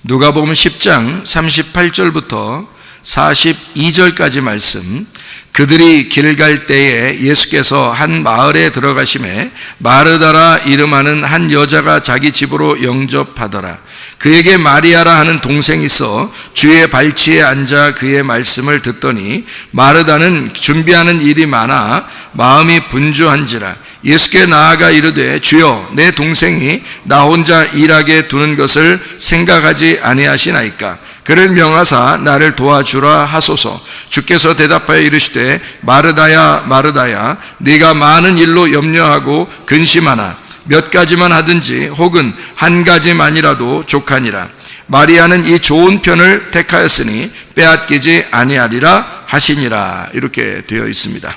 누가복음 10장 38절부터 42절까지 말씀. 그들이 길 갈 때에 예수께서 한 마을에 들어가심에 마르다라 이름하는 한 여자가 자기 집으로 영접하더라. 그에게 마리아라 하는 동생이 있어 주의 발치에 앉아 그의 말씀을 듣더니 마르다는 준비하는 일이 많아 마음이 분주한지라. 예수께 나아가 이르되 주여, 내 동생이 나 혼자 일하게 두는 것을 생각하지 아니하시나이까? 그를 명하사 나를 도와주라 하소서. 주께서 대답하여 이르시되 마르다야 마르다야, 네가 많은 일로 염려하고 근심하나 몇 가지만 하든지 혹은 한 가지만이라도 족하니라. 마리아는 이 좋은 편을 택하였으니 빼앗기지 아니하리라 하시니라. 이렇게 되어 있습니다.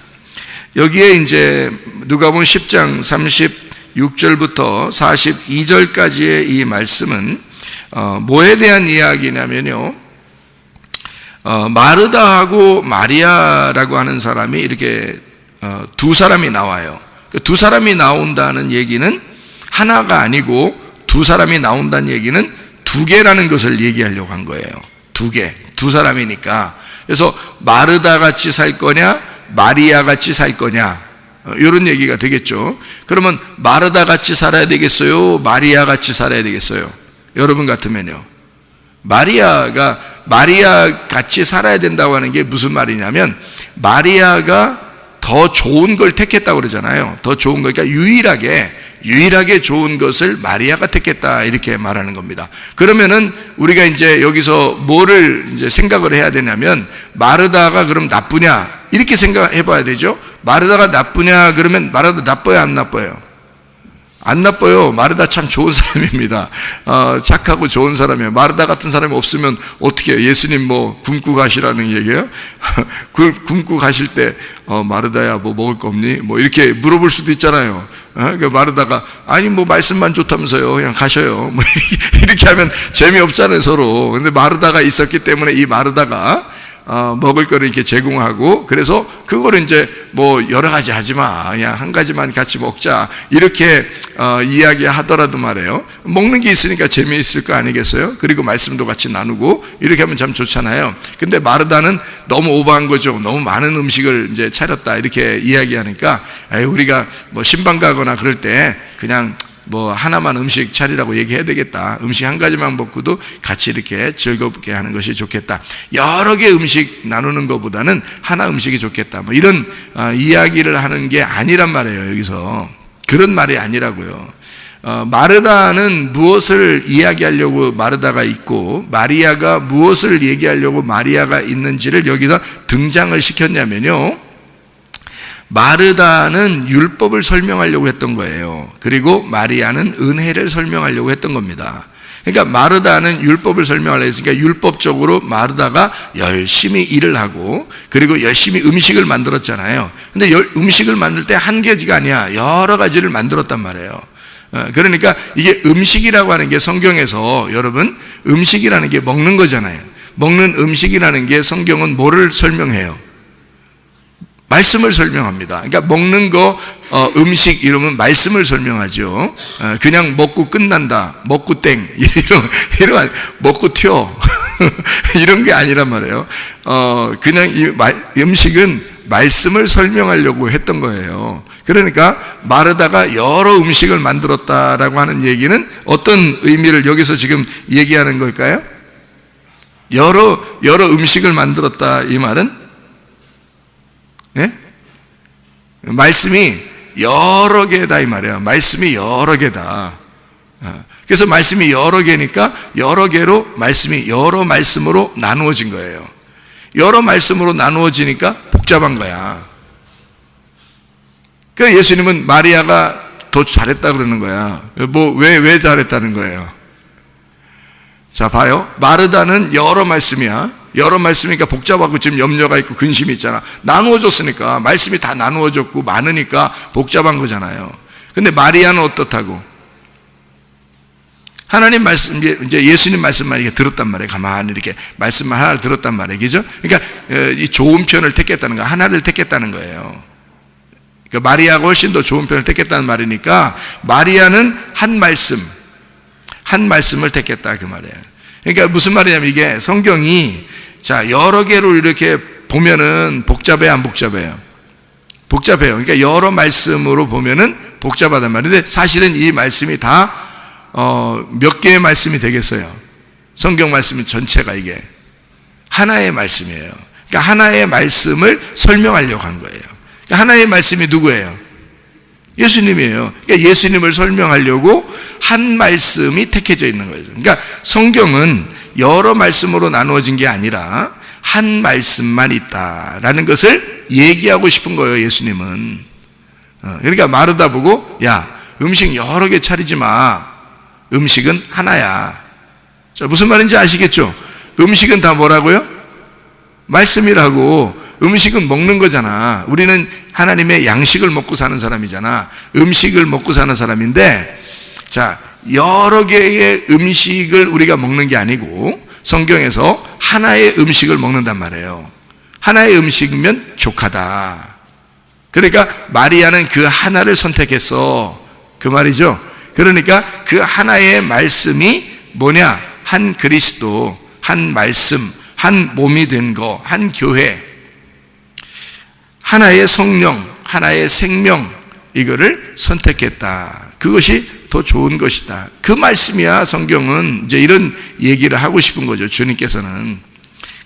여기에 이제 누가복음 10장 36절부터 42절까지의 이 말씀은 뭐에 대한 이야기냐면요, 마르다하고 마리아라고 하는 사람이 이렇게 두 사람이 나와요. 두 사람이 나온다는 얘기는 하나가 아니고 두 사람이 나온다는 얘기는 두 개라는 것을 얘기하려고 한 거예요. 두 개, 두 사람이니까. 그래서 마르다 같이 살 거냐 마리아 같이 살 거냐, 이런 얘기가 되겠죠. 그러면 마르다 같이 살아야 되겠어요, 마리아 같이 살아야 되겠어요? 여러분 같으면요, 마리아 같이 살아야 된다고 하는 게 무슨 말이냐면, 마리아가 더 좋은 걸 택했다고 그러잖아요. 더 좋은 거, 그러니까 유일하게 좋은 것을 마리아가 택했다, 이렇게 말하는 겁니다. 그러면은 우리가 이제 여기서 뭐를 이제 생각을 해야 되냐면, 마르다가 그럼 나쁘냐, 이렇게 생각해 봐야 되죠. 마르다가 나쁘냐 그러면 마르다 나빠요, 안 나빠요? 안 나빠요. 마르다 참 좋은 사람입니다. 착하고 좋은 사람이에요. 마르다 같은 사람이 없으면 어떻게 해요? 예수님 뭐 굶고 가시라는 얘기예요? 굶고 가실 때 마르다야 뭐 먹을 거 없니? 뭐 이렇게 물어볼 수도 있잖아요. 그러니까 마르다가 아니 뭐 말씀만 좋다면서요, 그냥 가셔요, 뭐 이렇게 하면 재미없잖아요, 서로. 근데 마르다가 있었기 때문에 이 마르다가 먹을 거를 이렇게 제공하고, 그래서 그거를 이제 뭐 여러 가지 하지 마, 그냥 한 가지만 같이 먹자, 이렇게 이야기하더라도 말이에요, 먹는 게 있으니까 재미있을 거 아니겠어요? 그리고 말씀도 같이 나누고 이렇게 하면 참 좋잖아요. 근데 마르다는 너무 오버한 거죠. 너무 많은 음식을 이제 차렸다, 이렇게 이야기하니까 우리가 뭐 신방 가거나 그럴 때 그냥 뭐 하나만 음식 차리라고 얘기해야 되겠다, 음식 한 가지만 먹고도 같이 이렇게 즐겁게 하는 것이 좋겠다, 여러 개 음식 나누는 것보다는 하나 음식이 좋겠다, 뭐 이런 이야기를 하는 게 아니란 말이에요. 여기서 그런 말이 아니라고요. 마르다는 무엇을 이야기하려고 마르다가 있고, 마리아가 무엇을 얘기하려고 마리아가 있는지를 여기다 등장을 시켰냐면요, 마르다는 율법을 설명하려고 했던 거예요. 그리고 마리아는 은혜를 설명하려고 했던 겁니다. 그러니까 마르다는 율법을 설명하려고 했으니까 율법적으로 마르다가 열심히 일을 하고, 그리고 열심히 음식을 만들었잖아요. 근데 음식을 만들 때 한 가지가 아니야, 여러 가지를 만들었단 말이에요. 그러니까 이게 음식이라고 하는 게 성경에서, 여러분, 음식이라는 게 먹는 거잖아요. 먹는 음식이라는 게 성경은 뭐를 설명해요? 말씀을 설명합니다. 그러니까 먹는 거, 음식 이러면 말씀을 설명하죠. 그냥 먹고 끝난다, 먹고 땡, 이런 먹고 튀어 이런 게 아니란 말이에요. 그냥 이 음식은 말씀을 설명하려고 했던 거예요. 그러니까 마르다가 여러 음식을 만들었다라고 하는 얘기는 어떤 의미를 여기서 지금 얘기하는 걸까요? 여러 음식을 만들었다, 이 말은, 예? 말씀이 여러 개다, 이 말이야. 말씀이 여러 개다. 그래서 말씀이 여러 개니까 여러 개로 말씀이 여러 말씀으로 나누어진 거예요. 여러 말씀으로 나누어지니까 복잡한 거야. 그러니까 예수님은 마리아가 더 잘했다 그러는 거야. 왜 잘했다는 거예요? 자, 봐요. 마르다는 여러 말씀이야. 여러 말씀이니까 복잡하고 지금 염려가 있고 근심이 있잖아. 나누어졌으니까, 말씀이 다 나누어졌고 많으니까 복잡한 거잖아요. 근데 마리아는 어떻다고? 하나님 말씀, 이제 예수님 말씀만 이렇게 들었단 말이에요. 가만히 이렇게 말씀만 하나 들었단 말이에요. 그죠? 그러니까 이 좋은 편을 택했다는 거, 하나를 택했다는 거예요. 그러니까 마리아가 훨씬 더 좋은 편을 택했다는 말이니까, 마리아는 한 말씀을 택했다, 그 말이에요. 그러니까 무슨 말이냐면 이게 성경이 자, 여러 개로 이렇게 보면은 복잡해요, 안 복잡해요? 복잡해요. 그러니까 여러 말씀으로 보면은 복잡하단 말인데 사실은 이 말씀이 다 몇 개의 말씀이 되겠어요. 성경 말씀 전체가 이게 하나의 말씀이에요. 그러니까 하나의 말씀을 설명하려고 한 거예요. 그러니까 하나의 말씀이 누구예요? 예수님이에요. 그러니까 예수님을 설명하려고 한 말씀이 택해져 있는 거죠. 그러니까 성경은 여러 말씀으로 나누어진 게 아니라 한 말씀만 있다라는 것을 얘기하고 싶은 거예요, 예수님은. 그러니까 마르다 보고, 야, 음식 여러 개 차리지 마. 음식은 하나야. 자, 무슨 말인지 아시겠죠? 음식은 다 뭐라고요? 말씀이라고. 음식은 먹는 거잖아. 우리는 하나님의 양식을 먹고 사는 사람이잖아. 음식을 먹고 사는 사람인데, 자, 여러 개의 음식을 우리가 먹는 게 아니고 성경에서 하나의 음식을 먹는단 말이에요. 하나의 음식이면 족하다. 그러니까 마리아는 그 하나를 선택했어. 그 말이죠. 그러니까 그 하나의 말씀이 뭐냐? 한 그리스도, 한 말씀, 한 몸이 된 거, 한 교회, 하나의 성령, 하나의 생명, 이거를 선택했다. 그것이 더 좋은 것이다. 그 말씀이야. 성경은 이제 이런 얘기를 하고 싶은 거죠. 주님께서는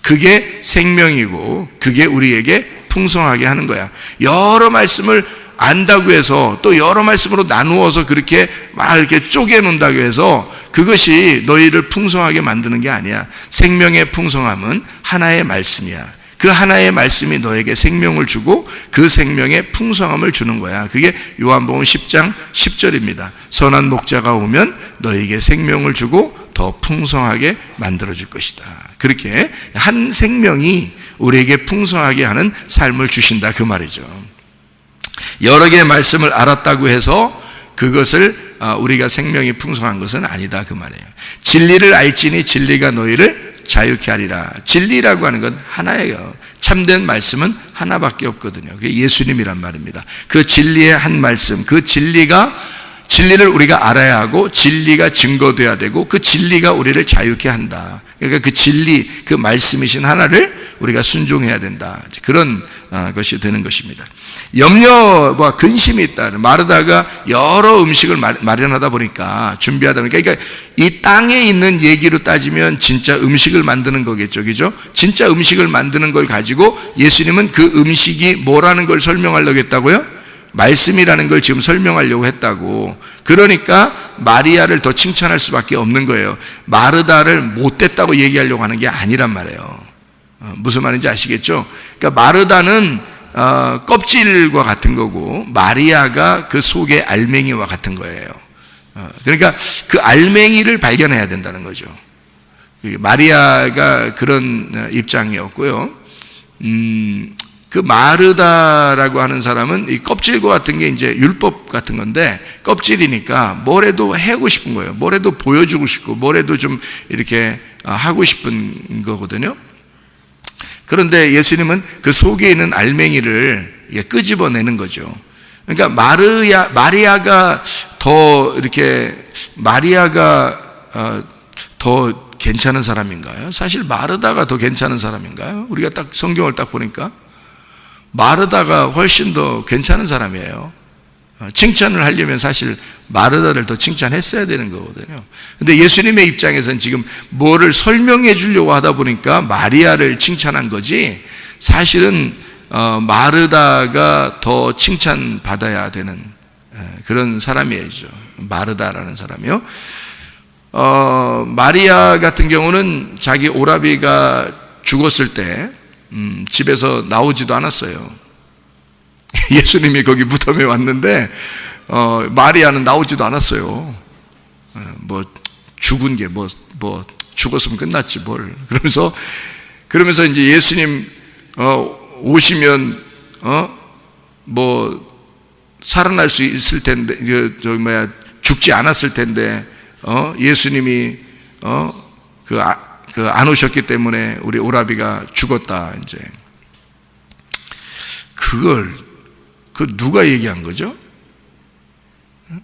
그게 생명이고 그게 우리에게 풍성하게 하는 거야. 여러 말씀을 안다고 해서 또 여러 말씀으로 나누어서 그렇게 막 이렇게 쪼개 놓는다고 해서 그것이 너희를 풍성하게 만드는 게 아니야. 생명의 풍성함은 하나의 말씀이야. 그 하나의 말씀이 너에게 생명을 주고 그 생명의 풍성함을 주는 거야. 그게 요한복음 10장 10절입니다. 선한 목자가 오면 너에게 생명을 주고 더 풍성하게 만들어줄 것이다. 그렇게 한 생명이 우리에게 풍성하게 하는 삶을 주신다. 그 말이죠. 여러 개의 말씀을 알았다고 해서 그것을 우리가 생명이 풍성한 것은 아니다. 그 말이에요. 진리를 알지니 진리가 너희를 자유케 하리라. 진리라고 하는 건 하나예요. 참된 말씀은 하나밖에 없거든요. 그게 예수님이란 말입니다. 그 진리의 한 말씀, 그 진리를 우리가 알아야 하고 진리가 증거돼야 되고 그 진리가 우리를 자유케 한다. 그러니까 그 진리, 그 말씀이신 하나를 우리가 순종해야 된다. 그런 것이 되는 것입니다. 염려와 근심이 있다. 마르다가 여러 음식을 마련하다 보니까 준비하다 보니까 그러니까 이 땅에 있는 얘기로 따지면 진짜 음식을 만드는 거겠죠. 그죠? 진짜 음식을 만드는 걸 가지고 예수님은 그 음식이 뭐라는 걸 설명하려고 했다고요? 말씀이라는 걸 지금 설명하려고 했다고. 그러니까 마리아를 더 칭찬할 수밖에 없는 거예요. 마르다를 못됐다고 얘기하려고 하는 게 아니란 말이에요. 무슨 말인지 아시겠죠? 그러니까 마르다는 껍질과 같은 거고 마리아가 그 속의 알맹이와 같은 거예요. 그러니까 그 알맹이를 발견해야 된다는 거죠. 마리아가 그런 입장이었고요. 그 마르다라고 하는 사람은 이 껍질과 같은 게 이제 율법 같은 건데 껍질이니까 뭐래도 해고 싶은 거예요. 뭐래도 보여주고 싶고 뭐래도 좀 이렇게 하고 싶은 거거든요. 그런데 예수님은 그 속에 있는 알맹이를 끄집어내는 거죠. 그러니까 마리아가 더 괜찮은 사람인가요? 사실 마르다가 더 괜찮은 사람인가요? 우리가 딱 성경을 딱 보니까 마르다가 훨씬 더 괜찮은 사람이에요. 칭찬을 하려면 사실 마르다를 더 칭찬했어야 되는 거거든요. 근데 예수님의 입장에서는 지금 뭐를 설명해 주려고 하다 보니까 마리아를 칭찬한 거지 사실은 마르다가 더 칭찬받아야 되는 그런 사람이에요. 마르다라는 사람이요. 마리아 같은 경우는 자기 오라비가 죽었을 때 집에서 나오지도 않았어요. 예수님이 거기 무덤에 왔는데 마리아는 나오지도 않았어요. 뭐 죽은 게 뭐 죽었으면 끝났지 뭘. 그러면서 이제 예수님 오시면 뭐 살아날 수 있을 텐데 죽지 않았을 텐데 예수님이 안 오셨기 때문에 우리 오라비가 죽었다. 이제 그걸 누가 얘기한 거죠?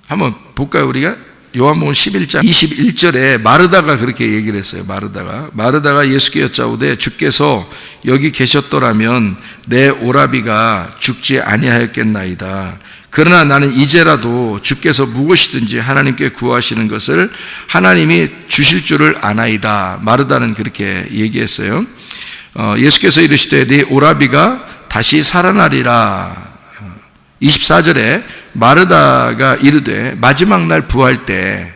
한번 볼까요, 우리가? 요한복음 11장 21절에 마르다가 그렇게 얘기를 했어요. 마르다가 예수께 여짜오되 주께서 여기 계셨더라면 내 오라비가 죽지 아니하였겠나이다. 그러나 나는 이제라도 주께서 무엇이든지 하나님께 구하시는 것을 하나님이 주실 줄을 아나이다. 마르다는 그렇게 얘기했어요. 예수께서 이르시되 네 오라비가 다시 살아나리라. 24절에 마르다가 이르되 마지막 날 부활 때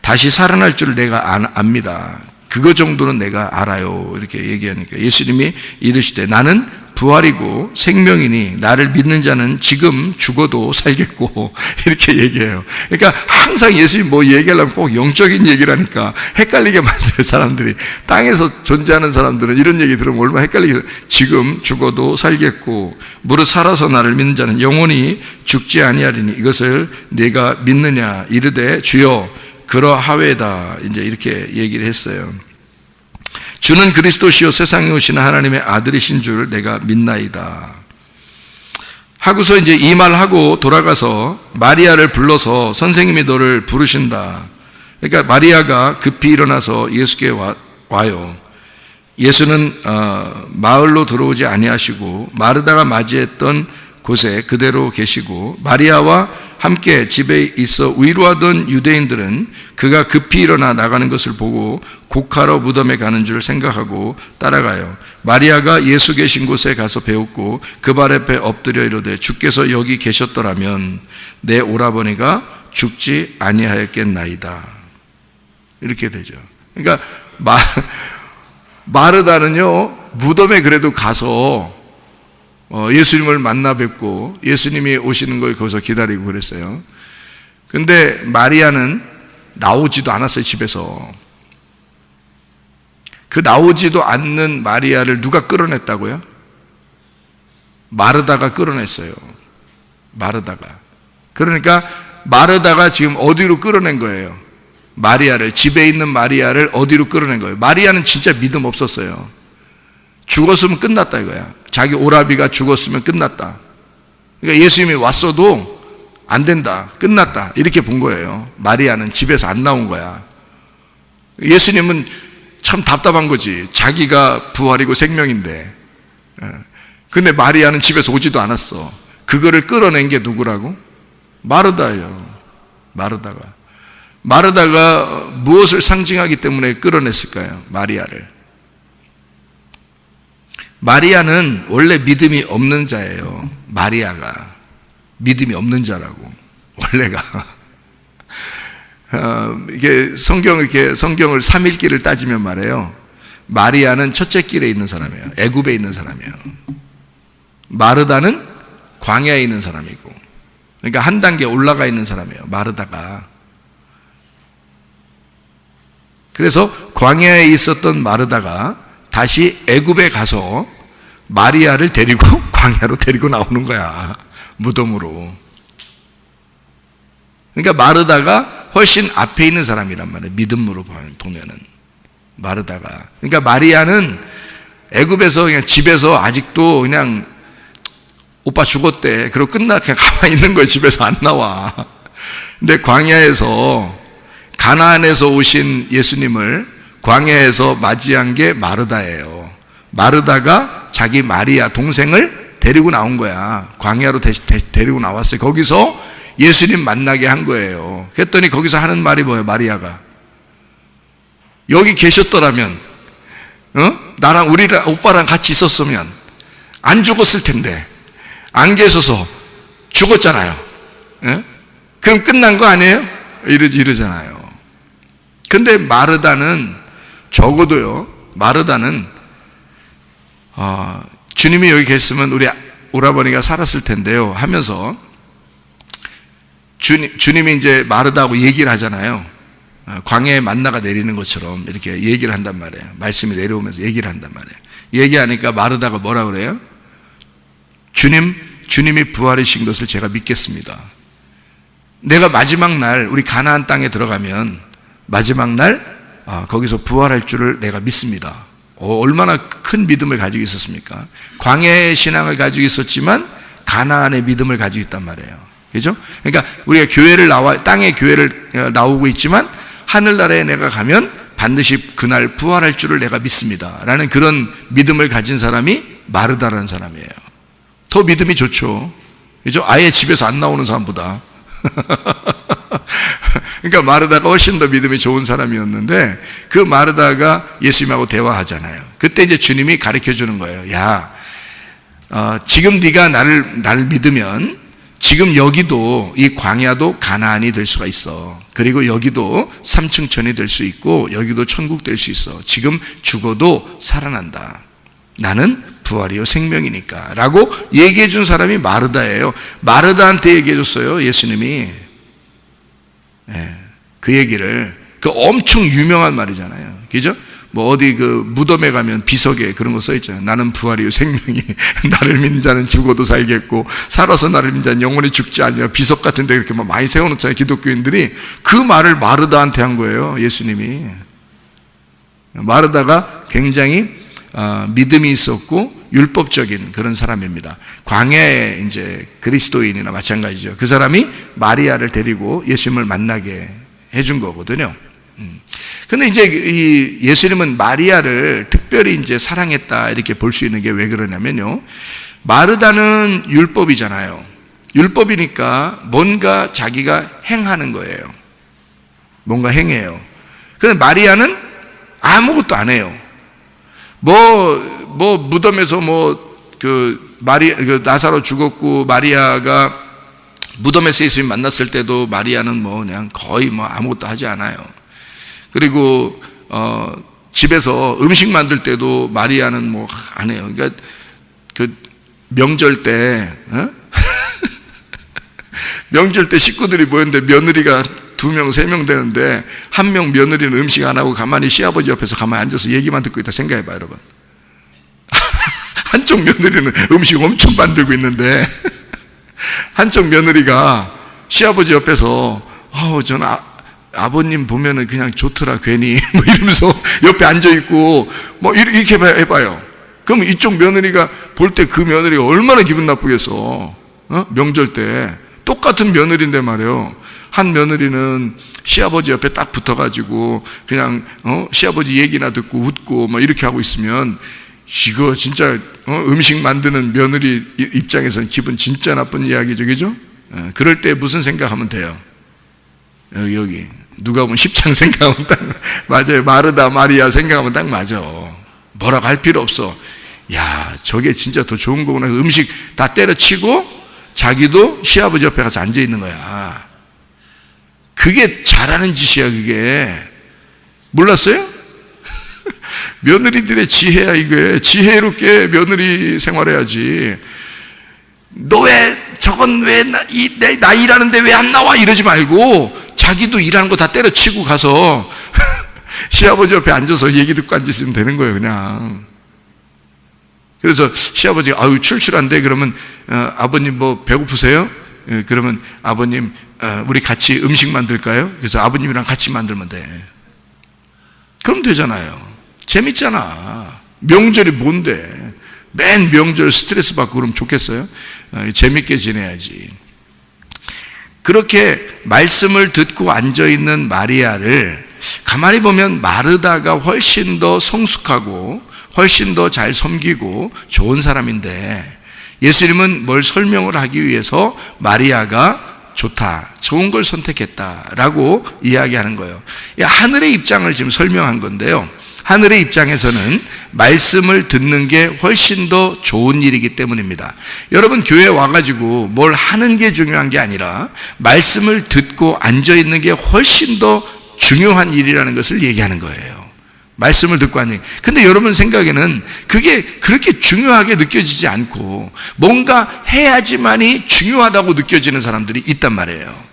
다시 살아날 줄 내가 압니다. 그거 정도는 내가 알아요. 이렇게 얘기하니까 예수님이 이르시되 나는 부활이고 생명이니 나를 믿는 자는 지금 죽어도 살겠고 이렇게 얘기해요. 그러니까 항상 예수님 뭐 얘기하려면 꼭 영적인 얘기를 하니까 헷갈리게 만들어요. 사람들이 땅에서 존재하는 사람들은 이런 얘기 들으면 얼마나 헷갈리게. 지금 죽어도 살겠고 무릇 살아서 나를 믿는 자는 영원히 죽지 아니하리니 이것을 내가 믿느냐. 이르되 주여 그러하외다. 이제 이렇게 얘기를 했어요. 주는 그리스도시요 세상에 오시는 하나님의 아들이신 줄 내가 믿나이다. 하고서 이제 이 말하고 돌아가서 마리아를 불러서 선생님이 너를 부르신다. 그러니까 마리아가 급히 일어나서 예수께 와요. 예수는 마을로 들어오지 아니하시고 마르다가 맞이했던 곳에 그대로 계시고 마리아와 함께 집에 있어 위로하던 유대인들은 그가 급히 일어나 나가는 것을 보고 곡하러 무덤에 가는 줄 생각하고 따라가요. 마리아가 예수 계신 곳에 가서 배웠고 그 발 앞에 엎드려 이르되 주께서 여기 계셨더라면 내 오라버니가 죽지 아니하였겠나이다. 이렇게 되죠. 그러니까 마르다는요 무덤에 그래도 가서 예수님을 만나 뵙고 예수님이 오시는 걸 거기서 기다리고 그랬어요. 근데 마리아는 나오지도 않았어요. 집에서. 그 나오지도 않는 마리아를 누가 끌어냈다고요? 마르다가 끌어냈어요. 마르다가. 그러니까 마르다가 지금 어디로 끌어낸 거예요? 마리아를, 집에 있는 마리아를 어디로 끌어낸 거예요? 마리아는 진짜 믿음 없었어요. 죽었으면 끝났다 이거야. 자기 오라비가 죽었으면 끝났다. 그러니까 예수님이 왔어도 안 된다. 끝났다. 이렇게 본 거예요. 마리아는 집에서 안 나온 거야. 예수님은 참 답답한 거지. 자기가 부활이고 생명인데. 근데 마리아는 집에서 오지도 않았어. 그거를 끌어낸 게 누구라고? 마르다예요. 마르다가 무엇을 상징하기 때문에 끌어냈을까요? 마리아를. 마리아는 원래 믿음이 없는 자예요. 마리아가 믿음이 없는 자라고 원래가. 이게 성경을 3일기를 따지면 말이에요. 마리아는 첫째 길에 있는 사람이에요. 애굽에 있는 사람이에요. 마르다는 광야에 있는 사람이고, 그러니까 한 단계 올라가 있는 사람이에요. 마르다가. 그래서 광야에 있었던 마르다가 다시 애굽에 가서 마리아를 데리고 광야로 데리고 나오는 거야. 무덤으로. 그러니까 마르다가 훨씬 앞에 있는 사람이란 말이에요. 믿음으로 보면은 마르다가. 그러니까 마리아는 애굽에서 그냥 집에서 아직도 그냥 오빠 죽었대. 그러고 그냥 가만히 있는 거예요. 집에서 안 나와. 근데 광야에서 가나안에서 오신 예수님을 광야에서 맞이한 게 마르다예요. 마르다가 자기 마리아 동생을 데리고 나온 거야. 광야로 데리고 나왔어요. 거기서 예수님 만나게 한 거예요. 그랬더니 거기서 하는 말이 뭐예요? 마리아가 여기 계셨더라면, 나랑 오빠랑 같이 있었으면 안 죽었을 텐데 안 계셔서 죽었잖아요. 그럼 끝난 거 아니에요? 이러잖아요. 근데 마르다는 적어도요, 마르다는 주님이 여기 계셨으면 우리 오라버니가 살았을 텐데요 하면서 주님이 이제 마르다하고 얘기를 하잖아요. 광야에 만나가 내리는 것처럼 이렇게 얘기를 한단 말이에요. 말씀이 내려오면서 얘기를 한단 말이에요. 얘기하니까 마르다가 뭐라 그래요? 주님이 부활이신 것을 제가 믿겠습니다. 내가 마지막 날 우리 가나안 땅에 들어가면 마지막 날 거기서 부활할 줄을 내가 믿습니다. 얼마나 큰 믿음을 가지고 있었습니까? 광야의 신앙을 가지고 있었지만 가나안의 믿음을 가지고 있단 말이에요. 그죠? 그러니까 우리가 땅의 교회를 나오고 있지만 하늘나라에 내가 가면 반드시 그날 부활할 줄을 내가 믿습니다 라는 그런 믿음을 가진 사람이 마르다라는 사람이에요. 더 믿음이 좋죠. 그죠? 아예 집에서 안 나오는 사람보다. 그러니까 마르다가 훨씬 더 믿음이 좋은 사람이었는데, 그 마르다가 예수님하고 대화하잖아요. 그때 이제 주님이 가르쳐 주는 거예요. 야, 지금 네가 나를 믿으면 지금 여기도, 이 광야도 가나안이 될 수가 있어. 그리고 여기도 삼층천이 될 수 있고 여기도 천국 될 수 있어. 지금 죽어도 살아난다. 나는 부활이요 생명이니까 라고 얘기해 준 사람이 마르다예요. 마르다한테 얘기해 줬어요, 예수님이. 그 얘기를. 그 엄청 유명한 말이잖아요. 그죠? 뭐 어디 그 무덤에 가면 비석에 그런 거 써 있잖아요. 나는 부활이요 생명이, 나를 믿는 자는 죽어도 살겠고 살아서 나를 믿는 자는 영원히 죽지 않냐. 비석 같은 데 이렇게 막 많이 세워놓잖아요, 기독교인들이. 그 말을 마르다한테 한 거예요, 예수님이. 마르다가 굉장히 믿음이 있었고 율법적인 그런 사람입니다. 광야의 이제 그리스도인이나 마찬가지죠. 그 사람이 마리아를 데리고 예수님을 만나게 해준 거거든요. 근데 이제 이 예수님은 마리아를 특별히 이제 사랑했다 이렇게 볼 수 있는 게 왜 그러냐면요. 마르다는 율법이잖아요. 율법이니까 뭔가 자기가 행하는 거예요. 뭔가 행해요. 그런데 마리아는 아무것도 안 해요. 뭐 무덤에서 나사로 죽었고 마리아가 무덤에서 예수님 만났을 때도 마리아는 그냥 거의 아무것도 하지 않아요. 그리고 집에서 음식 만들 때도 마리아는 안 해요. 그러니까 그 명절 때 명절 때 식구들이 모였는데 며느리가 2명, 3명 되는데 한 명 며느리는 음식 안 하고 가만히 시아버지 옆에서 가만히 앉아서 얘기만 듣고 있다 생각해봐요, 여러분. 한쪽 며느리는 음식 엄청 만들고 있는데 한쪽 며느리가 시아버지 옆에서 저는 아버님 보면은 그냥 좋더라 괜히 이러면서 옆에 앉아있고 이렇게 해봐요. 그럼 이쪽 며느리가 볼 때 그 며느리가 얼마나 기분 나쁘겠어. 명절 때 똑같은 며느리인데 말이에요. 한 며느리는 시아버지 옆에 딱 붙어가지고 그냥 시아버지 얘기나 듣고 웃고 이렇게 하고 있으면 이거 진짜 음식 만드는 며느리 입장에서는 기분 진짜 나쁜 이야기죠, 그죠? 그럴 때 무슨 생각하면 돼요? 여기 누가 보면 10장 생각하면 딱 맞아요. 마르다 마리아 생각하면 딱 맞아. 뭐라고 할 필요 없어. 야, 저게 진짜 더 좋은 거구나. 음식 다 때려치고 자기도 시아버지 옆에 가서 앉아 있는 거야. 그게 잘하는 짓이야, 그게. 몰랐어요? 며느리들의 지혜야, 이게. 지혜롭게 며느리 생활해야지. 너 저건 나 일하는데 왜 안 나와? 이러지 말고 자기도 일하는 거 다 때려치고 가서 시아버지 옆에 앉아서 얘기 듣고 앉으시면 되는 거예요, 그냥. 그래서 시아버지가 출출한데 그러면 아버님 배고프세요? 그러면 아버님 우리 같이 음식 만들까요? 그래서 아버님이랑 같이 만들면 돼. 그럼 되잖아요. 재밌잖아. 명절이 뭔데? 맨 명절 스트레스 받고 그러면 좋겠어요? 재밌게 지내야지. 그렇게 말씀을 듣고 앉아있는 마리아를 가만히 보면 마르다가 훨씬 더 성숙하고 훨씬 더 잘 섬기고 좋은 사람인데, 예수님은 뭘 설명을 하기 위해서 마리아가 좋다, 좋은 걸 선택했다라고 이야기하는 거예요. 하늘의 입장을 지금 설명한 건데요. 하늘의 입장에서는 말씀을 듣는 게 훨씬 더 좋은 일이기 때문입니다. 여러분, 교회에 와가지고 뭘 하는 게 중요한 게 아니라 말씀을 듣고 앉아있는 게 훨씬 더 중요한 일이라는 것을 얘기하는 거예요. 말씀을 듣고 앉는. 근데 여러분 생각에는 그게 그렇게 중요하게 느껴지지 않고 뭔가 해야지만이 중요하다고 느껴지는 사람들이 있단 말이에요.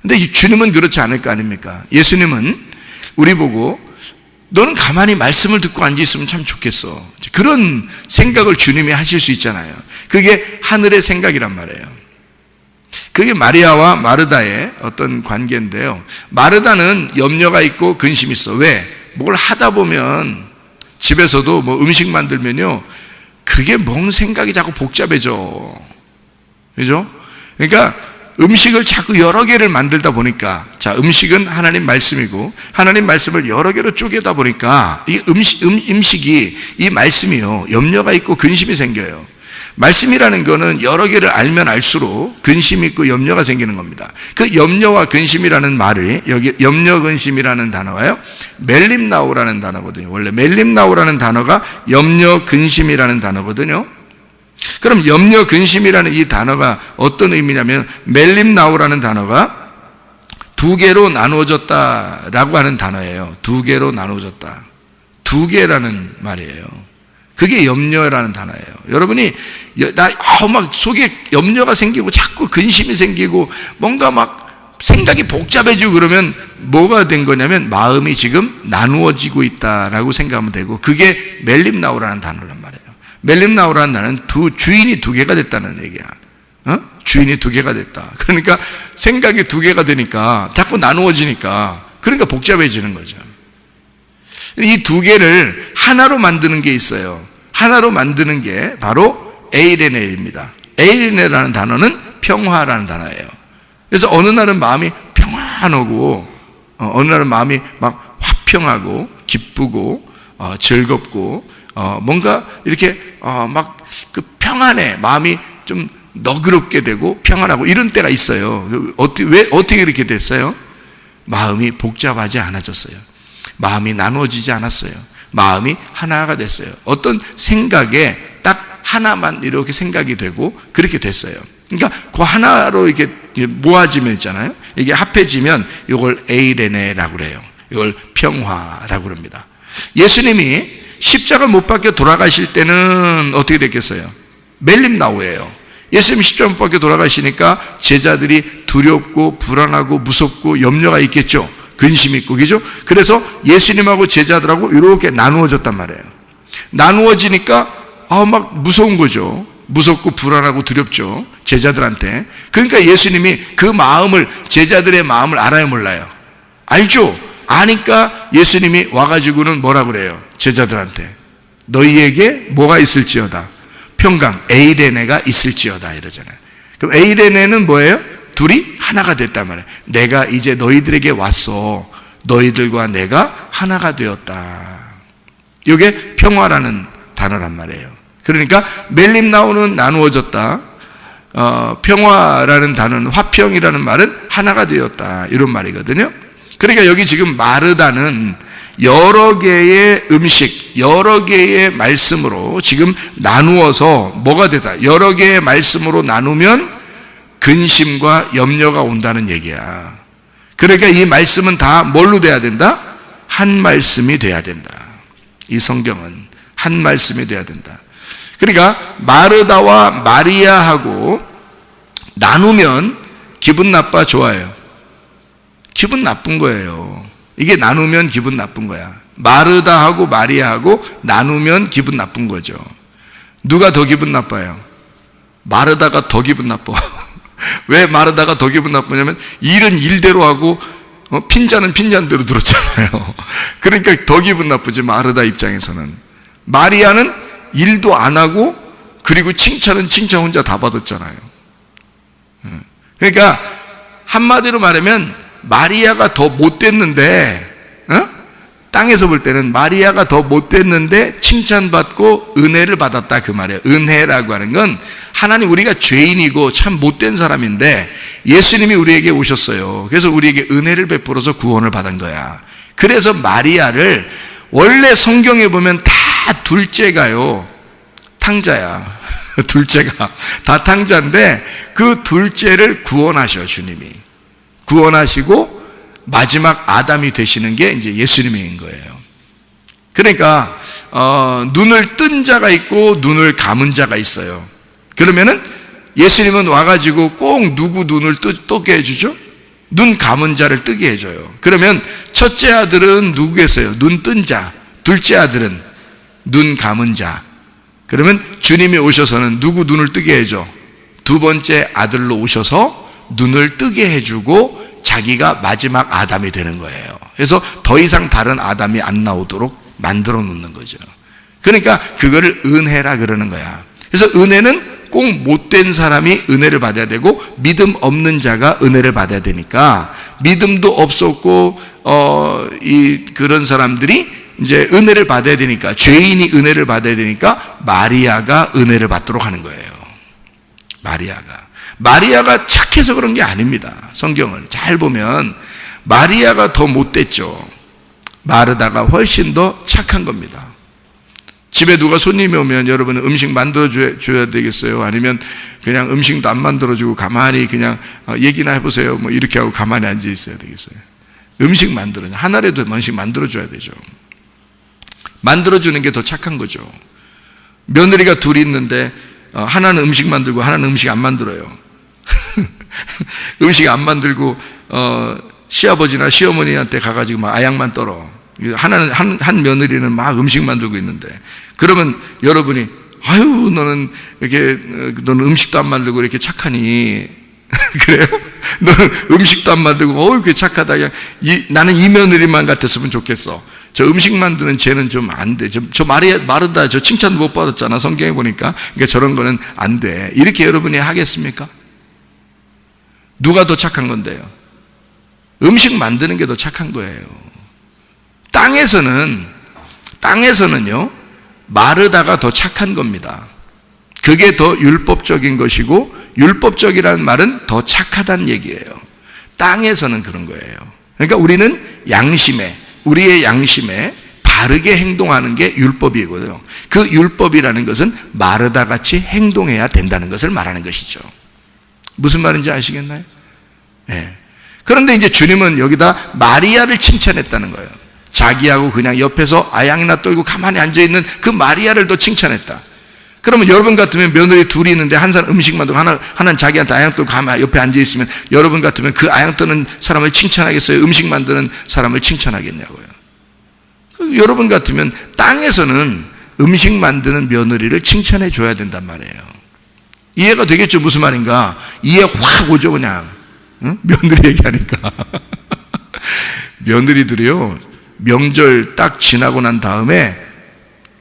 근데 주님은 그렇지 않을 거 아닙니까? 예수님은 우리 보고 너는 가만히 말씀을 듣고 앉아있으면 참 좋겠어, 그런 생각을 주님이 하실 수 있잖아요. 그게 하늘의 생각이란 말이에요. 그게 마리아와 마르다의 어떤 관계인데요. 마르다는 염려가 있고 근심이 있어. 왜? 뭘 하다 보면 집에서도 음식 만들면요, 그게 뭔 생각이 자꾸 복잡해져, 그죠? 그러니까 음식을 자꾸 여러 개를 만들다 보니까, 자, 음식은 하나님 말씀이고 하나님 말씀을 여러 개로 쪼개다 보니까 이 음식이, 이 말씀이요, 염려가 있고 근심이 생겨요. 말씀이라는 거는 여러 개를 알면 알수록 근심이 있고 염려가 생기는 겁니다. 그 염려와 근심이라는 말을, 여기 염려 근심이라는 단어가요, 멜림나오라는 단어거든요. 원래 멜림나오라는 단어가 염려 근심이라는 단어거든요. 그럼 염려 근심이라는 이 단어가 어떤 의미냐면, 멜림나오라는 단어가 두 개로 나누어졌다라고 하는 단어예요. 두 개로 나누어졌다. 두 개라는 말이에요. 그게 염려라는 단어예요. 여러분이 막 속에 염려가 생기고 자꾸 근심이 생기고 뭔가 막 생각이 복잡해지고 그러면 뭐가 된 거냐면, 마음이 지금 나누어지고 있다라고 생각하면 되고, 그게 멜림나오라는 단어란 말이에요. 멜림나오라는 단어는 주인이 두 개가 됐다는 얘기야. 주인이 두 개가 됐다. 그러니까 생각이 두 개가 되니까 자꾸 나누어지니까, 그러니까 복잡해지는 거죠. 이 두 개를 하나로 만드는 게 있어요. 하나로 만드는 게 바로 에이레네입니다. 에이레네라는 단어는 평화라는 단어예요. 그래서 어느 날은 마음이 평안하고, 어느 날은 마음이 막 화평하고 기쁘고 즐겁고, 뭔가 이렇게 막 그 평안해, 마음이 좀 너그럽게 되고 평안하고 이런 때가 있어요. 왜 어떻게 이렇게 됐어요? 마음이 복잡하지 않아졌어요. 마음이 나누어지지 않았어요. 마음이 하나가 됐어요. 어떤 생각에 딱 하나만 이렇게 생각이 되고 그렇게 됐어요. 그러니까 그 하나로 이렇게 모아지면 있잖아요. 이게 합해지면 이걸 에이레네라고 그래요. 이걸 평화라고 그럽니다. 예수님이 십자가 못 박혀 돌아가실 때는 어떻게 됐겠어요? 멜림나오예요. 예수님 십자가 못 박혀 돌아가시니까 제자들이 두렵고 불안하고 무섭고 염려가 있겠죠. 근심이 있고, 그죠? 그래서 예수님하고 제자들하고 이렇게 나누어졌단 말이에요. 나누어지니까 막 무서운 거죠. 무섭고 불안하고 두렵죠, 제자들한테. 그러니까 예수님이 그 마음을, 제자들의 마음을 알아요, 몰라요? 알죠? 아니까 예수님이 와가지고는 뭐라 그래요? 제자들한테 너희에게 뭐가 있을지어다, 평강, 에이레네가 있을지어다 이러잖아요. 그럼 에이레네는 뭐예요? 둘이 하나가 됐단 말이에요. 내가 이제 너희들에게 왔어. 너희들과 내가 하나가 되었다. 이게 평화라는 단어란 말이에요. 그러니까 멜림나오는 나누어졌다, 평화라는 단어는, 화평이라는 말은 하나가 되었다, 이런 말이거든요. 그러니까 여기 지금 마르다는 여러 개의 음식, 여러 개의 말씀으로 지금 나누어서 뭐가 되다, 여러 개의 말씀으로 나누면 근심과 염려가 온다는 얘기야. 그러니까 이 말씀은 다 뭘로 돼야 된다? 한 말씀이 돼야 된다. 이 성경은 한 말씀이 돼야 된다. 그러니까 마르다와 마리아하고 나누면 기분 나빠, 좋아요? 기분 나쁜 거예요. 이게 나누면 기분 나쁜 거야. 마르다하고 마리아하고 나누면 기분 나쁜 거죠. 누가 더 기분 나빠요? 마르다가 더 기분 나빠. 왜 마르다가 더 기분 나쁘냐면, 일은 일대로 하고 핀잔은 핀잔대로 들었잖아요. 그러니까 더 기분 나쁘지, 마르다 입장에서는. 마리아는 일도 안 하고, 그리고 칭찬은 칭찬 혼자 다 받았잖아요. 그러니까 한마디로 말하면 마리아가 더 못됐는데, 땅에서 볼 때는 마리아가 더 못됐는데 칭찬받고 은혜를 받았다, 그 말이에요. 은혜라고 하는 건 하나님, 우리가 죄인이고 참 못된 사람인데 예수님이 우리에게 오셨어요. 그래서 우리에게 은혜를 베풀어서 구원을 받은 거야. 그래서 마리아를, 원래 성경에 보면 다 둘째가요, 탕자야. 둘째가 다 탕자인데 그 둘째를 구원하셔, 주님이. 구원하시고 마지막 아담이 되시는 게 이제 예수님인 거예요. 그러니까 눈을 뜬 자가 있고 눈을 감은 자가 있어요. 그러면은 예수님은 와가지고 꼭 누구 눈을 뜨게 해주죠? 눈 감은 자를 뜨게 해줘요. 그러면 첫째 아들은 누구겠어요? 눈 뜬 자. 둘째 아들은 눈 감은 자. 그러면 주님이 오셔서는 누구 눈을 뜨게 해줘? 두 번째 아들로 오셔서 눈을 뜨게 해주고 자기가 마지막 아담이 되는 거예요. 그래서 더 이상 다른 아담이 안 나오도록 만들어 놓는 거죠. 그러니까 그거를 은혜라 그러는 거야. 그래서 은혜는 꼭 못된 사람이 은혜를 받아야 되고 믿음 없는 자가 은혜를 받아야 되니까 믿음도 없었고 그런 사람들이 이제 은혜를 받아야 되니까 죄인이 은혜를 받아야 되니까 마리아가 은혜를 받도록 하는 거예요. 마리아가 착해서 그런 게 아닙니다. 성경을 잘 보면 마리아가 더 못됐죠. 마르다가 훨씬 더 착한 겁니다. 집에 누가 손님이 오면 여러분은 음식 만들어줘야 되겠어요? 아니면 그냥 음식도 안 만들어주고 가만히 그냥 얘기나 해보세요 뭐 이렇게 하고 가만히 앉아 있어야 되겠어요? 음식 하나라도 음식 만들어줘야 되죠. 만들어주는 게 더 착한 거죠. 며느리가 둘이 있는데 하나는 음식 만들고 하나는 음식 안 만들어요. 음식 안 만들고 시아버지나 시어머니한테 가가지고 막 아양만 떨어. 한 며느리는 막 음식 만들고 있는데 그러면 여러분이 아유 너는 음식도 안 만들고 이렇게 착하니 그래요? 너는 음식도 안 만들고 이렇게 착하다. 그냥 나는 이 며느리만 같았으면 좋겠어. 저 음식 만드는 쟤는 좀 안 돼. 저 마르다 저 칭찬 못 받았잖아. 성경에 보니까. 그러니까 저런 거는 안 돼. 이렇게 여러분이 하겠습니까? 누가 더 착한 건데요? 음식 만드는 게 더 착한 거예요. 땅에서는요, 마르다가 더 착한 겁니다. 그게 더 율법적인 것이고, 율법적이라는 말은 더 착하다는 얘기예요. 땅에서는 그런 거예요. 그러니까 우리는 우리의 양심에 바르게 행동하는 게 율법이거든요. 그 율법이라는 것은 마르다 같이 행동해야 된다는 것을 말하는 것이죠. 무슨 말인지 아시겠나요? 네. 그런데 이제 주님은 여기다 마리아를 칭찬했다는 거예요. 자기하고 그냥 옆에서 아양이나 떨고 가만히 앉아있는 그 마리아를 더 칭찬했다. 그러면 여러분 같으면 며느리 둘이 있는데 한 사람 음식 만들고 하나는 자기한테 아양 떨고 가만히 옆에 앉아있으면 여러분 같으면 그 아양 떠는 사람을 칭찬하겠어요? 음식 만드는 사람을 칭찬하겠냐고요. 여러분 같으면 땅에서는 음식 만드는 며느리를 칭찬해 줘야 된단 말이에요. 이해가 되겠죠? 무슨 말인가? 이해 확 오죠 그냥. 응? 며느리 얘기하니까. 며느리들이요, 명절 딱 지나고 난 다음에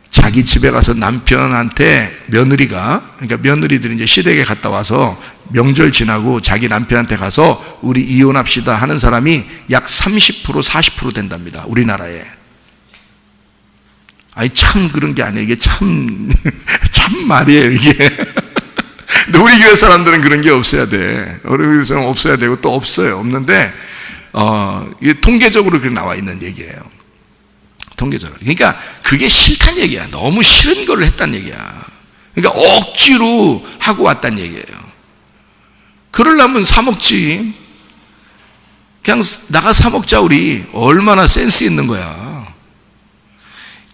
자기 집에 가서 남편한테 그러니까 며느리들이 이제 시댁에 갔다 와서 명절 지나고 자기 남편한테 가서 우리 이혼합시다 하는 사람이 약 30% 40% 된답니다. 우리나라에. 아니 참 그런 게 아니에요. 이게 참 말이에요 이게. 근데 우리 교회 사람들은 그런 게 없어야 돼. 우리 교회 사람은 없어야 되고 또 없는데 이게 통계적으로 그렇게 나와 있는 얘기예요. 통계적으로. 그러니까 그게 싫다는 얘기야. 너무 싫은 걸 했다는 얘기야. 그러니까 억지로 하고 왔다는 얘기예요. 그러려면 사 먹지. 그냥 나가 사 먹자 우리. 얼마나 센스 있는 거야.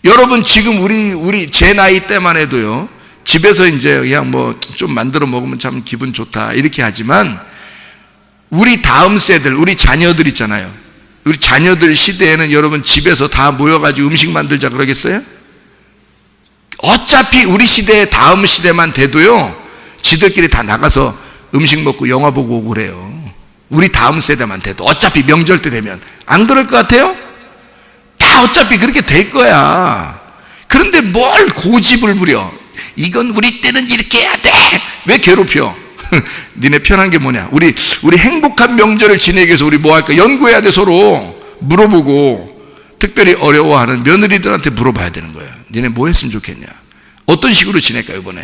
여러분 지금 우리 제 나이 때만 해도요. 집에서 이제 그냥 뭐 좀 만들어 먹으면 참 기분 좋다 이렇게 하지만 우리 다음 세대들, 우리 자녀들 있잖아요. 우리 자녀들 시대에는 여러분 집에서 다 모여가지고 음식 만들자 그러겠어요? 어차피 우리 시대의 다음 시대만 돼도요, 지들끼리 다 나가서 음식 먹고 영화 보고 오고 그래요. 우리 다음 세대만 돼도 어차피 명절 때 되면 안 그럴 것 같아요? 다 어차피 그렇게 될 거야. 그런데 뭘 고집을 부려? 이건 우리 때는 이렇게 해야 돼. 왜 괴롭혀? 니네 편한 게 뭐냐? 우리 행복한 명절을 지내기 위해서 우리 뭐 할까? 연구해야 돼. 서로 물어보고, 특별히 어려워하는 며느리들한테 물어봐야 되는 거예요. 니네 뭐 했으면 좋겠냐? 어떤 식으로 지낼까 이번에?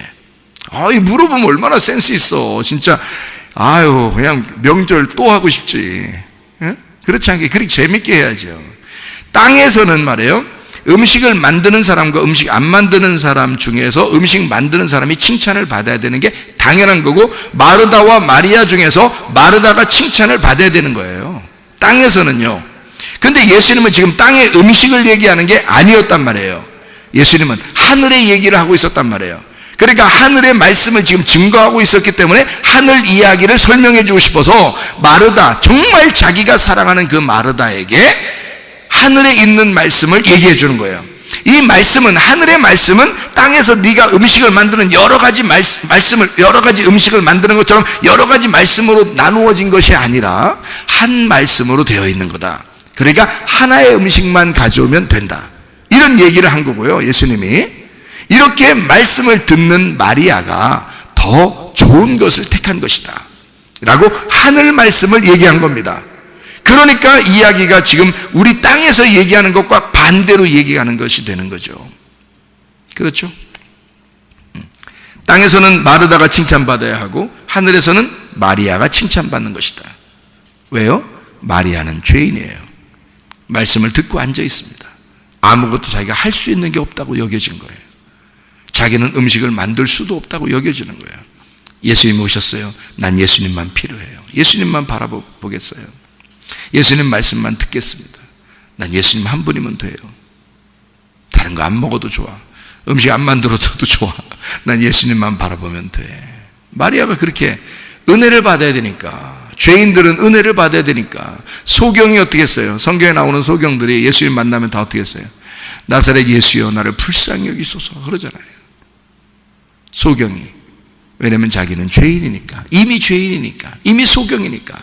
이 물어보면 얼마나 센스 있어. 진짜 그냥 명절 또 하고 싶지. 예? 그렇지 않게 그렇게 재밌게 해야죠. 땅에서는 말이에요, 음식을 만드는 사람과 음식 안 만드는 사람 중에서 음식 만드는 사람이 칭찬을 받아야 되는 게 당연한 거고, 마르다와 마리아 중에서 마르다가 칭찬을 받아야 되는 거예요. 땅에서는요. 근데 예수님은 지금 땅의 음식을 얘기하는 게 아니었단 말이에요. 예수님은 하늘의 얘기를 하고 있었단 말이에요. 그러니까 하늘의 말씀을 지금 증거하고 있었기 때문에 하늘 이야기를 설명해 주고 싶어서 마르다, 정말 자기가 사랑하는 그 마르다에게 하늘에 있는 말씀을 얘기해 주는 거예요. 이 말씀은, 하늘의 말씀은 땅에서 네가 음식을 만드는 여러 가지 음식을 만드는 것처럼 여러 가지 말씀으로 나누어진 것이 아니라 한 말씀으로 되어 있는 거다. 그러니까 하나의 음식만 가져오면 된다. 이런 얘기를 한 거고요. 예수님이 이렇게 말씀을 듣는 마리아가 더 좋은 것을 택한 것이다 라고 하늘 말씀을 얘기한 겁니다. 그러니까 이야기가 지금 우리 땅에서 얘기하는 것과 반대로 얘기하는 것이 되는 거죠. 그렇죠? 땅에서는 마르다가 칭찬받아야 하고 하늘에서는 마리아가 칭찬받는 것이다. 왜요? 마리아는 죄인이에요. 말씀을 듣고 앉아 있습니다. 아무것도 자기가 할 수 있는 게 없다고 여겨진 거예요. 자기는 음식을 만들 수도 없다고 여겨지는 거예요. 예수님이 오셨어요. 난 예수님만 필요해요. 예수님만 바라보겠어요. 예수님 말씀만 듣겠습니다. 난 예수님 한 분이면 돼요. 다른 거 안 먹어도 좋아. 음식 안 만들어도 좋아. 난 예수님만 바라보면 돼. 마리아가 그렇게 은혜를 받아야 되니까, 죄인들은 은혜를 받아야 되니까. 소경이 어떻게 했어요? 성경에 나오는 소경들이 예수님 만나면 다 어떻게 했어요? 나사렛 예수여 나를 불쌍히 여기소서 그러잖아요. 소경이. 왜냐면 자기는 죄인이니까, 이미 죄인이니까, 이미 소경이니까.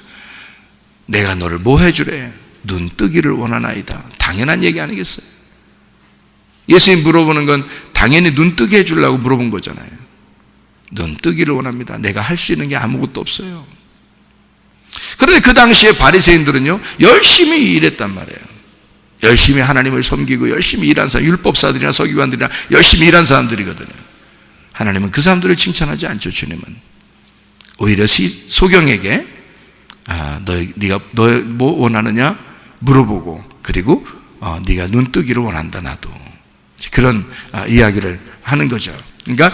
내가 너를 뭐 해주래? 눈 뜨기를 원하나이다. 당연한 얘기 아니겠어요? 예수님 물어보는 건 당연히 눈 뜨게 해주려고 물어본 거잖아요. 눈 뜨기를 원합니다. 내가 할 수 있는 게 아무것도 없어요. 그런데 그 당시에 바리새인들은요, 열심히 일했단 말이에요. 열심히 하나님을 섬기고 열심히 일한 사람, 율법사들이나 서기관들이나 열심히 일한 사람들이거든요. 하나님은 그 사람들을 칭찬하지 않죠. 주님은 오히려 소경에게 네가 뭐 원하느냐 물어보고, 그리고 네가 눈 뜨기를 원한다. 나도 그런 이야기를 하는 거죠. 그러니까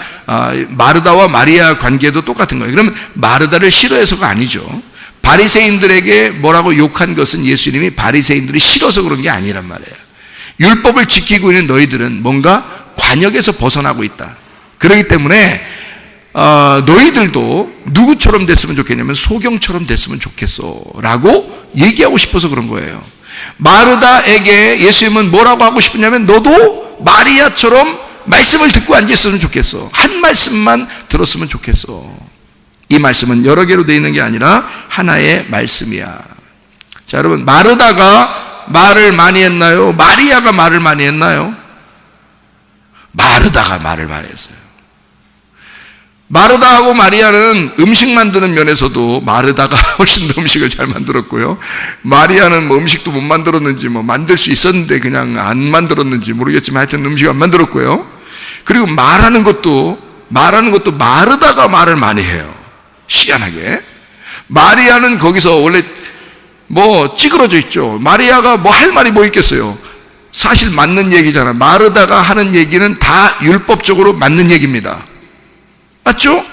마르다와 마리아 관계도 똑같은 거예요. 그러면 마르다를 싫어해서가 아니죠. 바리새인들에게 뭐라고 욕한 것은 예수님이 바리새인들이 싫어서 그런 게 아니란 말이에요. 율법을 지키고 있는 너희들은 뭔가 관역에서 벗어나고 있다. 그렇기 때문에 너희들도 누구처럼 됐으면 좋겠냐면 소경처럼 됐으면 좋겠어 라고 얘기하고 싶어서 그런 거예요. 마르다에게 예수님은 뭐라고 하고 싶으냐면 너도 마리아처럼 말씀을 듣고 앉아있으면 좋겠어. 한 말씀만 들었으면 좋겠어. 이 말씀은 여러 개로 되어 있는 게 아니라 하나의 말씀이야. 자, 여러분, 마르다가 말을 많이 했나요? 마리아가 말을 많이 했나요? 마르다가 말을 많이 했어요. 마르다하고 마리아는 음식 만드는 면에서도 마르다가 훨씬 더 음식을 잘 만들었고요. 마리아는 뭐 음식도 못 만들었는지 뭐 만들 수 있었는데 그냥 안 만들었는지 모르겠지만 하여튼 음식 안 만들었고요. 그리고 말하는 것도 마르다가 말을 많이 해요. 희한하게. 마리아는 거기서 원래 뭐 찌그러져 있죠. 마리아가 뭐 할 말이 뭐 있겠어요. 사실 맞는 얘기잖아. 마르다가 하는 얘기는 다 율법적으로 맞는 얘기입니다. 맞죠?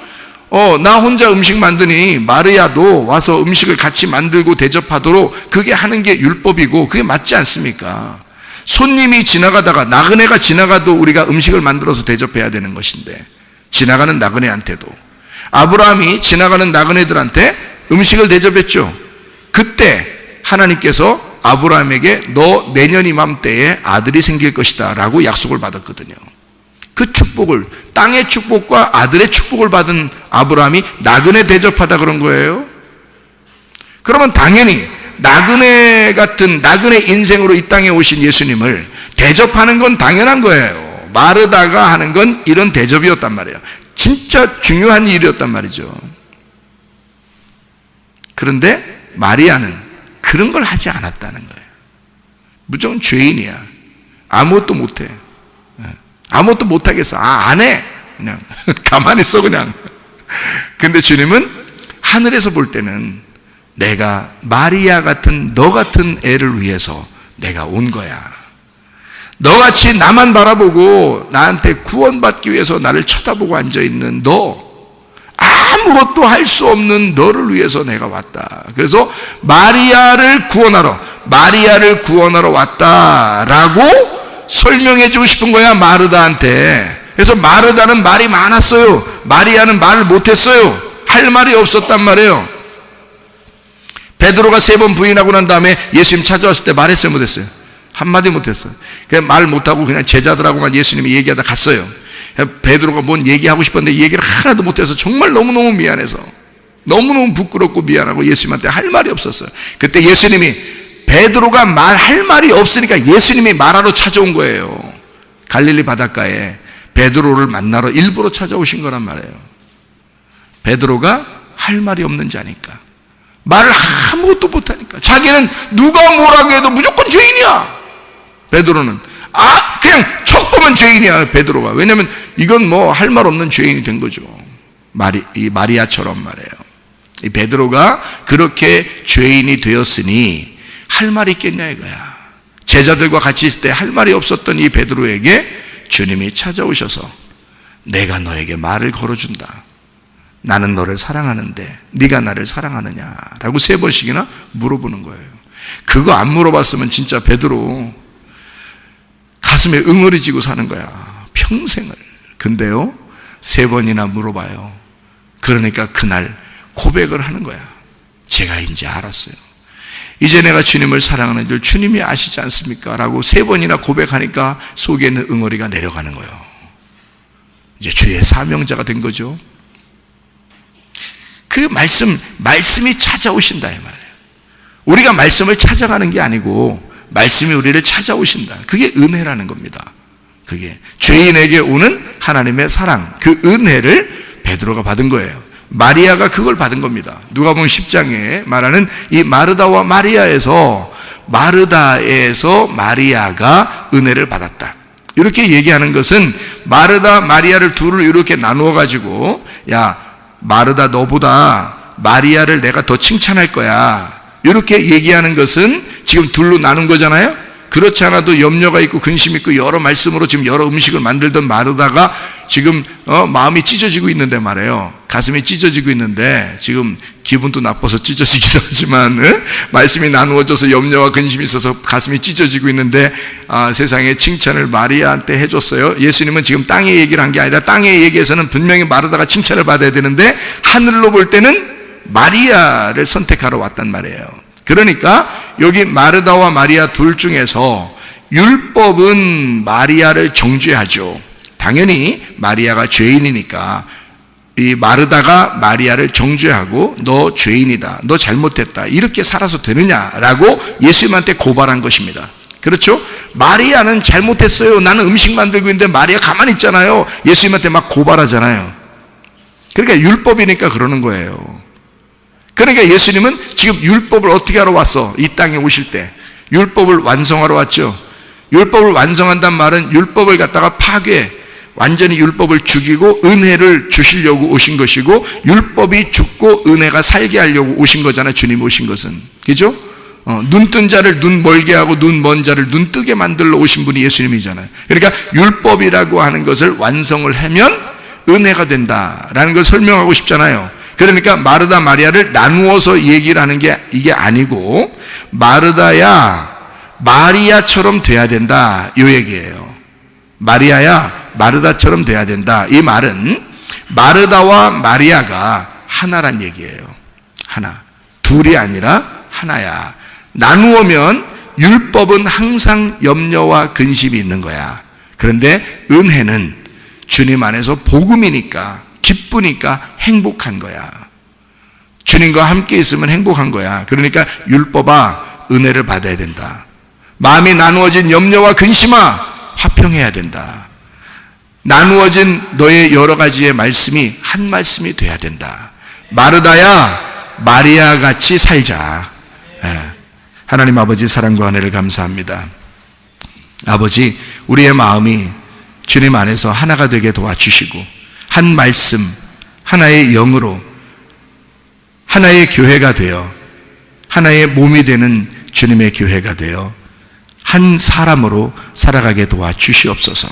나 혼자 음식 만드니 마리아도 와서 음식을 같이 만들고 대접하도록 그게 하는 게 율법이고 그게 맞지 않습니까? 손님이 지나가다가 나그네가 지나가도 우리가 음식을 만들어서 대접해야 되는 것인데, 지나가는 나그네한테도 아브라함이 지나가는 나그네들한테 음식을 대접했죠. 그때 하나님께서 아브라함에게 너 내년 이맘때에 아들이 생길 것이다 라고 약속을 받았거든요. 그 축복을, 땅의 축복과 아들의 축복을 받은 아브라함이 나그네 대접하다 그런 거예요. 그러면 당연히 나그네 같은 나그네 인생으로 이 땅에 오신 예수님을 대접하는 건 당연한 거예요. 마르다가 하는 건 이런 대접이었단 말이에요. 진짜 중요한 일이었단 말이죠. 그런데 마리아는 그런 걸 하지 않았다는 거예요. 무조건 죄인이야. 아무것도 못해. 아무것도 못하겠어. 안 해. 그냥 가만히 있어 그냥. 근데 주님은 하늘에서 볼 때는 내가 마리아 같은 너 같은 애를 위해서 내가 온 거야. 너같이 나만 바라보고 나한테 구원받기 위해서 나를 쳐다보고 앉아있는 너, 아무것도 할 수 없는 너를 위해서 내가 왔다. 그래서 마리아를 구원하러 왔다라고 설명해 주고 싶은 거야, 마르다한테. 그래서 마르다는 말이 많았어요. 마리아는 말을 못했어요. 할 말이 없었단 말이에요. 베드로가 3번 부인하고 난 다음에 예수님 찾아왔을 때 말했어요, 못했어요? 한마디 못했어요. 그냥 말 못하고 그냥 제자들하고만 예수님이 얘기하다 갔어요. 베드로가 뭔 얘기하고 싶었는데 얘기를 하나도 못해서 정말 너무너무 미안해서, 너무너무 부끄럽고 미안하고 예수님한테 할 말이 없었어요. 그때 예수님이, 베드로가 말할 말이 없으니까 예수님이 말하러 찾아온 거예요. 갈릴리 바닷가에 베드로를 만나러 일부러 찾아오신 거란 말이에요. 베드로가 할 말이 없는 자니까, 말을 아무것도 못하니까, 자기는 누가 뭐라고 해도 무조건 죄인이야. 베드로는 그냥 척 보면 죄인이야, 베드로가. 왜냐면 이건 뭐 할 말 없는 죄인이 된 거죠. 이 마리아처럼 말이에요. 이 베드로가 그렇게 죄인이 되었으니 할 말이 있겠냐 이거야. 제자들과 같이 있을 때 할 말이 없었던 이 베드로에게 주님이 찾아오셔서 내가 너에게 말을 걸어준다. 나는 너를 사랑하는데 네가 나를 사랑하느냐라고 3번씩이나 물어보는 거예요. 그거 안 물어봤으면 진짜 베드로 가슴에 응어리지고 사는 거야, 평생을. 근데요, 3번이나 물어봐요. 그러니까 그날 고백을 하는 거야. 제가 이제 알았어요. 이제 내가 주님을 사랑하는 줄 주님이 아시지 않습니까? 라고 3번이나 고백하니까 속에 있는 응어리가 내려가는 거예요. 이제 주의 사명자가 된 거죠. 그 말씀이 찾아오신다 이 말이에요. 우리가 말씀을 찾아가는 게 아니고 말씀이 우리를 찾아오신다. 그게 은혜라는 겁니다. 그게 죄인에게 오는 하나님의 사랑, 그 은혜를 베드로가 받은 거예요. 마리아가 그걸 받은 겁니다. 누가복음 10장에 말하는 이 마르다와 마리아에서 마리아가 은혜를 받았다. 이렇게 얘기하는 것은 마르다, 마리아를 둘을 이렇게 나누어 가지고, 야, 마르다 너보다 마리아를 내가 더 칭찬할 거야, 이렇게 얘기하는 것은 지금 둘로 나눈 거잖아요. 그렇지 않아도 염려가 있고 근심 있고 여러 말씀으로 지금 여러 음식을 만들던 마르다가 지금 마음이 찢어지고 있는데 말이에요. 가슴이 찢어지고 있는데, 지금 기분도 나빠서 찢어지기도 하지만 말씀이 나누어져서 염려와 근심이 있어서 가슴이 찢어지고 있는데, 세상에 칭찬을 마리아한테 해줬어요. 예수님은 지금 땅의 얘기를 한 게 아니라, 땅의 얘기에서는 분명히 마르다가 칭찬을 받아야 되는데 하늘로 볼 때는 마리아를 선택하러 왔단 말이에요. 그러니까 여기 마르다와 마리아 둘 중에서 율법은 마리아를 정죄하죠. 당연히 마리아가 죄인이니까 이 마르다가 마리아를 정죄하고 너 죄인이다, 너 잘못했다, 이렇게 살아서 되느냐라고 예수님한테 고발한 것입니다. 그렇죠? 마리아는 잘못했어요. 나는 음식 만들고 있는데 마리아 가만히 있잖아요. 예수님한테 막 고발하잖아요. 그러니까 율법이니까 그러는 거예요. 그러니까 예수님은 지금 율법을 어떻게 하러 왔어? 이 땅에 오실 때 율법을 완성하러 왔죠. 율법을 완성한단 말은 율법을 갖다가 완전히 율법을 죽이고 은혜를 주시려고 오신 것이고, 율법이 죽고 은혜가 살게 하려고 오신 거잖아요. 주님 오신 것은. 그죠? 눈 뜬 자를 눈 멀게 하고 눈 먼 자를 눈 뜨게 만들러 오신 분이 예수님이잖아요. 그러니까 율법이라고 하는 것을 완성을 하면 은혜가 된다라는 걸 설명하고 싶잖아요. 그러니까 마르다 마리아를 나누어서 얘기를 하는 게 이게 아니고, 마르다야 마리아처럼 돼야 된다, 이 얘기예요. 마리아야 마르다처럼 돼야 된다. 이 말은 마르다와 마리아가 하나란 얘기예요. 하나. 둘이 아니라 하나야. 나누어면 율법은 항상 염려와 근심이 있는 거야. 그런데 은혜는 주님 안에서 복음이니까, 기쁘니까 행복한 거야. 주님과 함께 있으면 행복한 거야. 그러니까 율법아, 은혜를 받아야 된다. 마음이 나누어진 염려와 근심아, 화평해야 된다. 나누어진 너의 여러 가지의 말씀이 한 말씀이 돼야 된다. 마르다야 마리아 같이 살자. 하나님 아버지, 사랑과 은혜를 감사합니다. 아버지, 우리의 마음이 주님 안에서 하나가 되게 도와주시고, 한 말씀, 하나의 영으로 하나의 교회가 되어, 하나의 몸이 되는 주님의 교회가 되어 한 사람으로 살아가게 도와주시옵소서.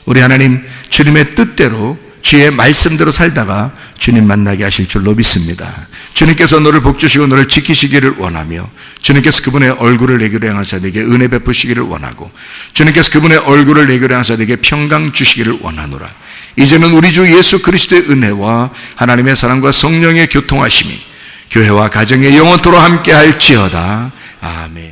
우리 하나님, 주님의 뜻대로 주의 말씀대로 살다가 주님 만나게 하실 줄로 믿습니다. 주님께서 너를 복주시고 너를 지키시기를 원하며, 주님께서 그분의 얼굴을 내게로 향하사 내게 은혜 베푸시기를 원하고, 주님께서 그분의 얼굴을 내게로 향하사 내게 평강 주시기를 원하노라. 이제는 우리 주 예수 그리스도의 은혜와 하나님의 사랑과 성령의 교통하심이 교회와 가정에 영원토록 함께 할지어다. 아멘.